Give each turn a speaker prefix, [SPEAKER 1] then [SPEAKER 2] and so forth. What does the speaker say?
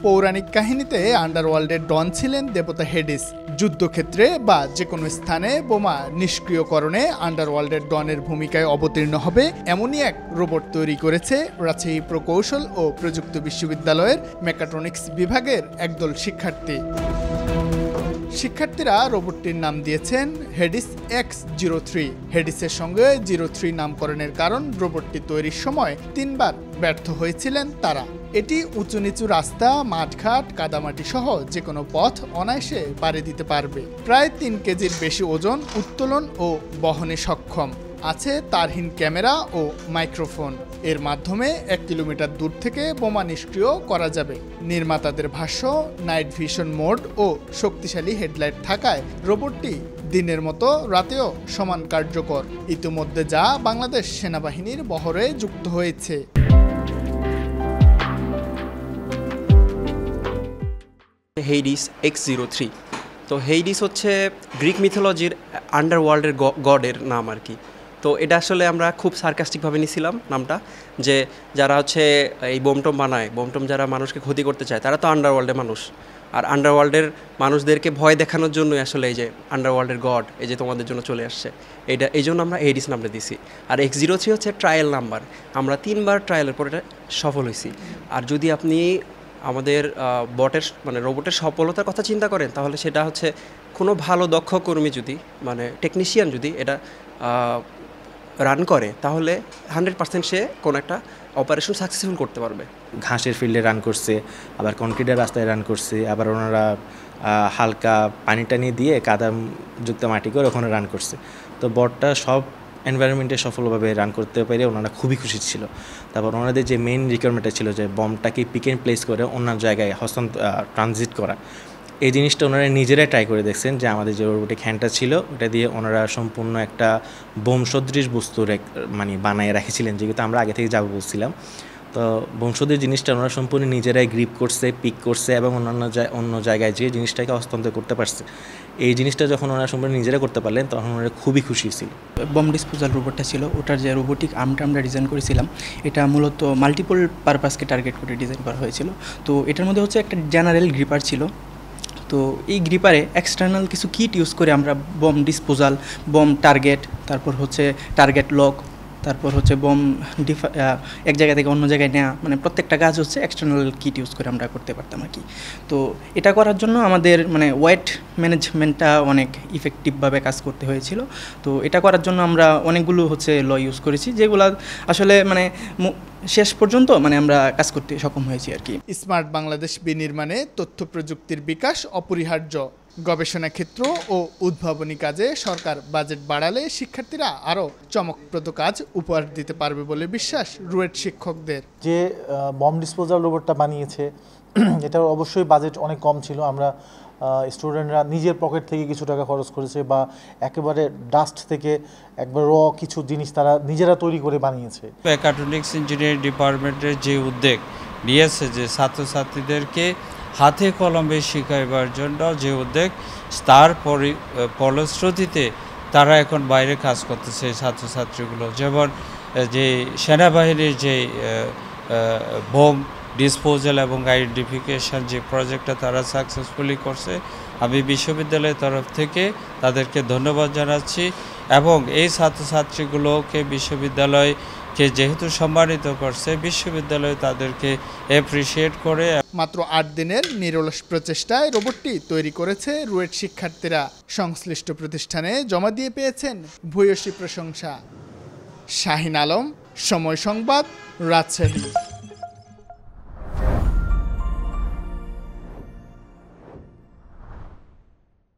[SPEAKER 1] পৌরাণিক কাহিনীতে আন্ডারওয়ার্ল্ডের ডন ছিলেন দেবতা হেডিস। যুদ্ধক্ষেত্রে বা যে কোনো স্থানে বোমা নিষ্ক্রিয়করণে আন্ডারওয়ার্ল্ডের ডনের ভূমিকায় অবতীর্ণ হবে এমনই এক রোবট তৈরি করেছে রাজশাহী প্রকৌশল ও প্রযুক্তি বিশ্ববিদ্যালয়ের মেকাট্রনিক্স বিভাগের একদল শিক্ষার্থী। শিক্ষার্থীরা রোবটটির নাম দিয়েছেন হেডিস X03। হেডিসের সঙ্গে 03 নামকরণের কারণ রোবটটি তৈরির সময় 3 বার ব্যর্থ হয়েছিলেন তারা। এটি উঁচু নিচু রাস্তা, মাঠঘাট, কাদামাটি সহ যে কোনো পথ অনায়াসে পাড়ি দিতে পারবে। প্রায় 3 কেজির বেশি ওজন উত্তোলন ও বহনে সক্ষম। আছে তারহীন ক্যামেরা ও মাইক্রোফোন। এর মাধ্যমে 1 কিলোমিটার দূর থেকে বোমা নিষ্ক্রিয় করা যাবে। নির্মাতাদের ভাষ্য, নাইট ভিশন মোড ও শক্তিশালী হেডলাইট থাকায় রোবটটি দিনের মতো রাতেও সমান কার্যকর। ইতিমধ্যে যা বাংলাদেশ সেনাবাহিনীর বহরে যুক্ত হয়েছে।
[SPEAKER 2] হেইডিস X03। তো হেইডিস হচ্ছে গ্রিক মিথোলজির আন্ডারওয়ার্ল্ডের গডের নাম আর কি। তো এটা আসলে আমরা খুব সার্কাস্টিকভাবে নিয়েছিলাম নামটা, যে যারা হচ্ছে এই বোমটম বানায়, বোমটম যারা মানুষকে ক্ষতি করতে চায় তারা তো আন্ডারওয়ার্ল্ডের মানুষ, আর আন্ডারওয়ার্ল্ডের মানুষদেরকে ভয় দেখানোর জন্যই আসলে এই যে আন্ডারওয়ার্ল্ডের গড এই যে তোমাদের জন্য চলে আসছে, এটা এই জন্য আমরা হেইডিস নামটা দিছি। আর X03 হচ্ছে ট্রায়াল নাম্বার। আমরা 3 বার ট্রায়ালের পর এটা সফল হয়েছি। আর যদি আপনি আমাদের বটের মানে রোবটের সফলতার কথা চিন্তা করেন, তাহলে সেটা হচ্ছে কোনো ভালো দক্ষ কর্মী যদি মানে টেকনিশিয়ান যদি এটা রান করে, তাহলে 100% সে কোনো একটা অপারেশন সাকসেসফুল করতে পারবে।
[SPEAKER 3] ঘাসের ফিল্ডে রান করছে, আবার কনক্রিটের রাস্তায় রান করছে, আবার ওনারা হালকা পানি টানি দিয়ে কাদাযুক্ত মাটি করে ওখানে রান করছে। তো বটটা সব এনভায়রনমেন্টে সফলভাবে রান করতে পেরে ওনারা খুবই খুশি ছিল। তারপর ওনাদের যে মেইন রিকোয়ারমেন্টটা ছিল যে বমটাকে পিক অ্যান্ড প্লেস করে অন্য জায়গায় ট্রানজিট করা, এই জিনিসটা ওনারা নিজেরাই ট্রাই করে দেখছেন। যে আমাদের যে রোবোটিক হ্যান্ডটা ছিল ওটা দিয়ে ওনারা সম্পূর্ণ একটা বোম সদৃশ বস্তু মানে বানিয়ে রেখেছিলেন, যেগুলো আমরা আগে থেকে যাবো বলছিলাম। তো বংশদের জিনিসটা ওনারা সম্পূর্ণ নিজেরাই গ্রিপ করছে, পিক করছে এবং অন্য জায়গায় যে জিনিসটাকে হস্তান্তর করতে পারছে। এই জিনিসটা যখন ওনারা সম্পূর্ণ নিজেরা করতে পারলেন তখন ওনারা খুবই খুশি ছিল।
[SPEAKER 4] বম ডিসপোজাল রোবটটা ছিল, ওটার যে রোবোটিক আর্মটা আমরা ডিজাইন করেছিলাম, এটা মূলত মাল্টিপল পারপাসকে টার্গেট করে ডিজাইন করা হয়েছিল। তো এটার মধ্যে হচ্ছে একটা জেনারেল গ্রিপার ছিল। তো এই গ্রিপারে এক্সটার্নাল কিছু কিট ইউজ করে আমরা বম ডিসপোজাল, বম টার্গেট, তারপর হচ্ছে টার্গেট লক, তারপর হচ্ছে বম এক জায়গা থেকে অন্য জায়গায় নেওয়া, মানে প্রত্যেকটা কাজ হচ্ছে এক্সটার্নাল কিট ইউজ করে আমরা করতে পারতাম আর কি। তো এটা করার জন্য আমাদের মানে ওয়েট ম্যানেজমেন্টটা অনেক ইফেক্টিভভাবে কাজ করতে হয়েছিল। তো এটা করার জন্য আমরা অনেকগুলো হচ্ছে ল ইউজ করেছি, যেগুলো আসলে মানে শেষ পর্যন্ত মানে আমরা কাজ করতে সক্ষম হয়েছি আর কি।
[SPEAKER 1] স্মার্ট বাংলাদেশ বিনির্মাণে তথ্য প্রযুক্তির বিকাশ অপরিহার্য। গবেষণা ক্ষেত্র ও উদ্ভাবনী কাজে সরকার বাজেট বাড়ালে শিক্ষার্থীরা আরও চমকপ্রদ কাজ উপহার দিতে পারবে বলে বিশ্বাস রুয়েট শিক্ষকদের।
[SPEAKER 5] যে বম ডিসপোজাল রোবটটা বানিয়েছে এটার অবশ্যই বাজেট অনেক কম ছিল। আমরা স্টুডেন্টরা নিজের পকেট থেকে কিছু টাকা খরচ করেছে বা একেবারে ডাস্ট থেকে একবার র কিছু জিনিস তারা নিজেরা তৈরি করে বানিয়েছে।
[SPEAKER 6] মেকাট্রনিক্স ইঞ্জিনিয়ারিং ডিপার্টমেন্টের যে উদ্যোগ নিয়েছে যে ছাত্রছাত্রীদেরকে হাতে কলমে শিখাইবার জন্য যে উদ্যোগ, তার ফলশ্রুতিতে তারা এখন বাইরে কাজ করতেছে ছাত্রছাত্রীগুলো। যেমন যে সেনাবাহিনীর যে বোম ডিসপোজাল এবং আইডেন্টিফিকেশন যে প্রজেক্টটা তারা সাকসেসফুলি করছে, আমি বিশ্ববিদ্যালয়ের তরফ থেকে তাদেরকে ধন্যবাদ জানাচ্ছি। এবং এই ছাত্রছাত্রীগুলোকে বিশ্ববিদ্যালয়কে যেহেতু সম্মানিত করছে, বিশ্ববিদ্যালয় তাদেরকে অ্যাপ্রিসিয়েট করে।
[SPEAKER 1] মাত্র 8 দিনের নিরলস প্রচেষ্টায় রোবটটি তৈরি করেছে রুয়েট শিক্ষার্থীরা। সংশ্লিষ্ট প্রতিষ্ঠানে জমা দিয়ে পেয়েছেন ভূয়সী প্রশংসা। শাহিন আলম, সময় সংবাদ, রাজশাহী।